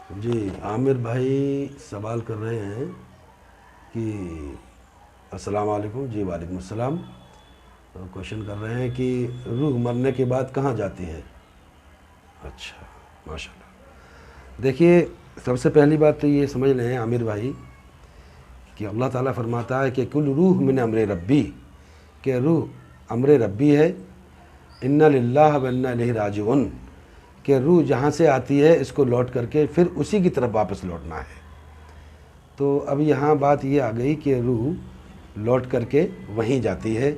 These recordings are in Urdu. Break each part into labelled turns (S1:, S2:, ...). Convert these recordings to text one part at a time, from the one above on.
S1: جی عامر بھائی سوال کر رہے ہیں کہ السلام علیکم. جی وعلیکم السلام. کوشچن کر رہے ہیں کہ روح مرنے کے بعد کہاں جاتی ہے؟ اچھا ماشاء اللہ. دیکھیے سب سے پہلی بات تو یہ سمجھ لیں عامر بھائی کہ اللہ تعالیٰ فرماتا ہے کہ کل روح من امر ربی، کہ روح امر ربی ہے. انا للہ و انا الیہ راجعون، کہ روح جہاں سے آتی ہے اس کو لوٹ کر کے پھر اسی کی طرف واپس لوٹنا ہے. تو اب یہاں بات یہ آ گئی کہ روح لوٹ کر کے وہیں جاتی ہے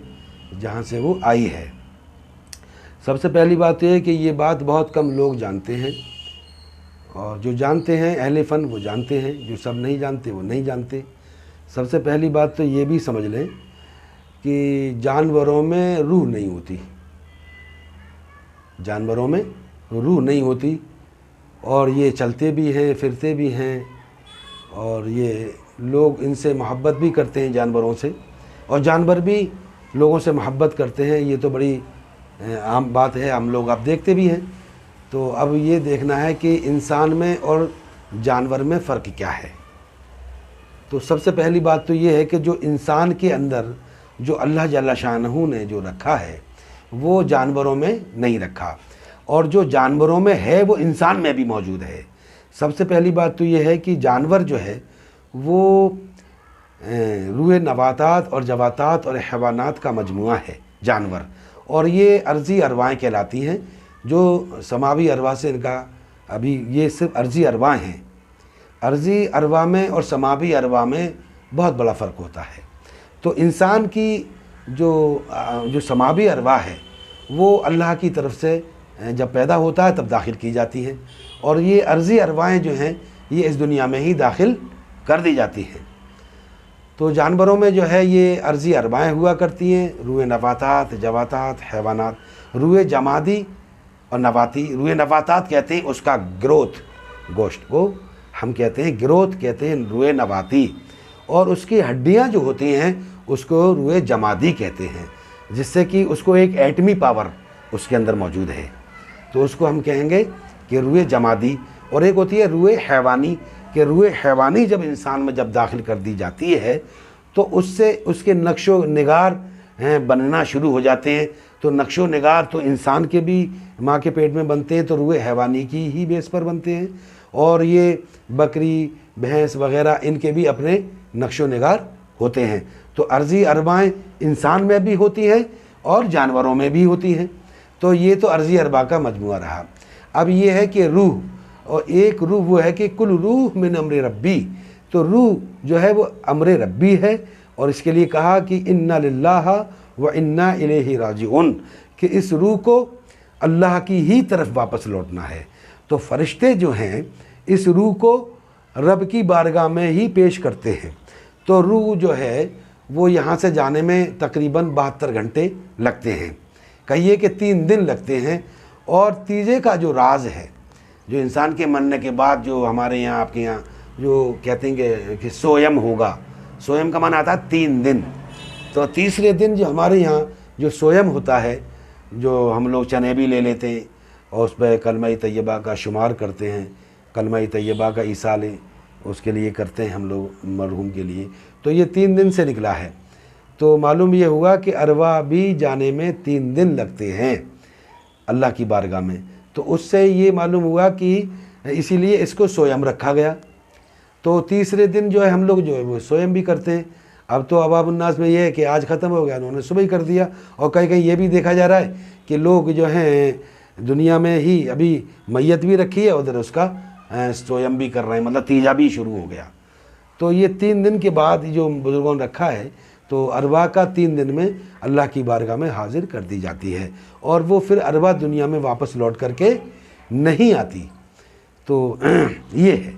S1: جہاں سے وہ آئی ہے. سب سے پہلی بات یہ ہے کہ یہ بات بہت کم لوگ جانتے ہیں، اور جو جانتے ہیں اہل فن وہ جانتے ہیں، جو سب نہیں جانتے وہ نہیں جانتے. سب سے پہلی بات تو یہ بھی سمجھ لیں کہ جانوروں میں روح نہیں ہوتی، جانوروں میں روح نہیں ہوتی، اور یہ چلتے بھی ہیں پھرتے بھی ہیں، اور یہ لوگ ان سے محبت بھی کرتے ہیں جانوروں سے، اور جانور بھی لوگوں سے محبت کرتے ہیں. یہ تو بڑی عام بات ہے، ہم لوگ آپ دیکھتے بھی ہیں. تو اب یہ دیکھنا ہے کہ انسان میں اور جانور میں فرق کیا ہے. تو سب سے پہلی بات تو یہ ہے کہ جو انسان کے اندر جو اللہ جل شانہ نے جو رکھا ہے وہ جانوروں میں نہیں رکھا، اور جو جانوروں میں ہے وہ انسان میں بھی موجود ہے. سب سے پہلی بات تو یہ ہے کہ جانور جو ہے وہ روح نباتات اور جواتات اور حیوانات کا مجموعہ ہے جانور، اور یہ ارضی ارواحیں کہلاتی ہیں. جو سماوی ارواح سے ان کا ابھی یہ صرف ارضی ارواح ہیں. ارضی ارواح میں اور سماوی ارواح میں بہت بڑا فرق ہوتا ہے. تو انسان کی جو سماوی ارواح ہے وہ اللہ کی طرف سے جب پیدا ہوتا ہے تب داخل کی جاتی ہیں، اور یہ ارضی ارواحیں جو ہیں یہ اس دنیا میں ہی داخل کر دی جاتی ہیں. تو جانوروں میں جو ہے یہ ارضی ارواحیں ہوا کرتی ہیں، روح نباتات، جواتات، حیوانات. روح جمادی اور نباتی، روح نباتات کہتے ہیں اس کا گروتھ، گوشت کو ہم کہتے ہیں گروتھ کہتے ہیں روح نباتی، اور اس کی ہڈیاں جو ہوتی ہیں اس کو روح جمادی کہتے ہیں، جس سے کہ اس کو ایک ایٹمی پاور اس کے اندر موجود ہے. تو اس کو ہم کہیں گے کہ روح جمادی. اور ایک ہوتی ہے روح حیوانی، کہ روح حیوانی جب انسان میں جب داخل کر دی جاتی ہے تو اس سے اس کے نقش و نگار بننا شروع ہو جاتے ہیں. تو نقش و نگار تو انسان کے بھی ماں کے پیٹ میں بنتے ہیں تو روح حیوانی کی ہی بیس پر بنتے ہیں، اور یہ بکری بھینس وغیرہ ان کے بھی اپنے نقش و نگار ہوتے ہیں. تو ارضی ارواحیں انسان میں بھی ہوتی ہیں اور جانوروں میں بھی ہوتی ہیں. تو یہ تو ارضی ارواح کا مجموعہ رہا. اب یہ ہے کہ روح، اور ایک روح وہ ہے کہ کل روح من امر ربی. تو روح جو ہے وہ امر ربی ہے، اور اس کے لیے کہا کہ انا للہ و انا الیہ راجعون، کہ اس روح کو اللہ کی ہی طرف واپس لوٹنا ہے. تو فرشتے جو ہیں اس روح کو رب کی بارگاہ میں ہی پیش کرتے ہیں. تو روح جو ہے وہ یہاں سے جانے میں تقریباً 72 گھنٹے لگتے ہیں، کہیے کہ 3 دن لگتے ہیں. اور تیجے کا جو راز ہے، جو انسان کے مرنے کے بعد جو ہمارے یہاں آپ کے یہاں جو کہتے ہیں کہ سویم ہوگا، سویم کا معنی آتا ہے 3 دن. تو تیسرے دن جو ہمارے یہاں جو سویم ہوتا ہے، جو ہم لوگ چنے بھی لے لیتے ہیں اور اس پہ کلمہ طیبہ کا شمار کرتے ہیں، کلمہ طیبہ کا ایصال اس کے لیے کرتے ہیں ہم لوگ مرحوم کے لیے. تو یہ 3 دن سے نکلا ہے. تو معلوم یہ ہوا کہ ارواح بھی جانے میں 3 دن لگتے ہیں اللہ کی بارگاہ میں. تو اس سے یہ معلوم ہوا کہ اسی لیے اس کو سویم رکھا گیا. تو تیسرے دن جو ہے ہم لوگ جو ہے وہ سویم بھی کرتے ہیں. اب تو عوام الناس میں یہ ہے کہ آج ختم ہو گیا، انہوں نے صبح ہی کر دیا. اور کہیں کہیں یہ بھی دیکھا جا رہا ہے کہ لوگ جو ہیں دنیا میں ہی ابھی میت بھی رکھی ہے، ادھر اس کا سویم بھی کر رہے ہیں، مطلب تیجا بھی شروع ہو گیا. تو یہ 3 دن کے بعد جو بزرگوں نے رکھا ہے تو ارواح کا 3 دن میں اللہ کی بارگاہ میں حاضر کر دی جاتی ہے، اور وہ پھر ارواح دنیا میں واپس لوٹ کر کے نہیں آتی. تو یہ ہے.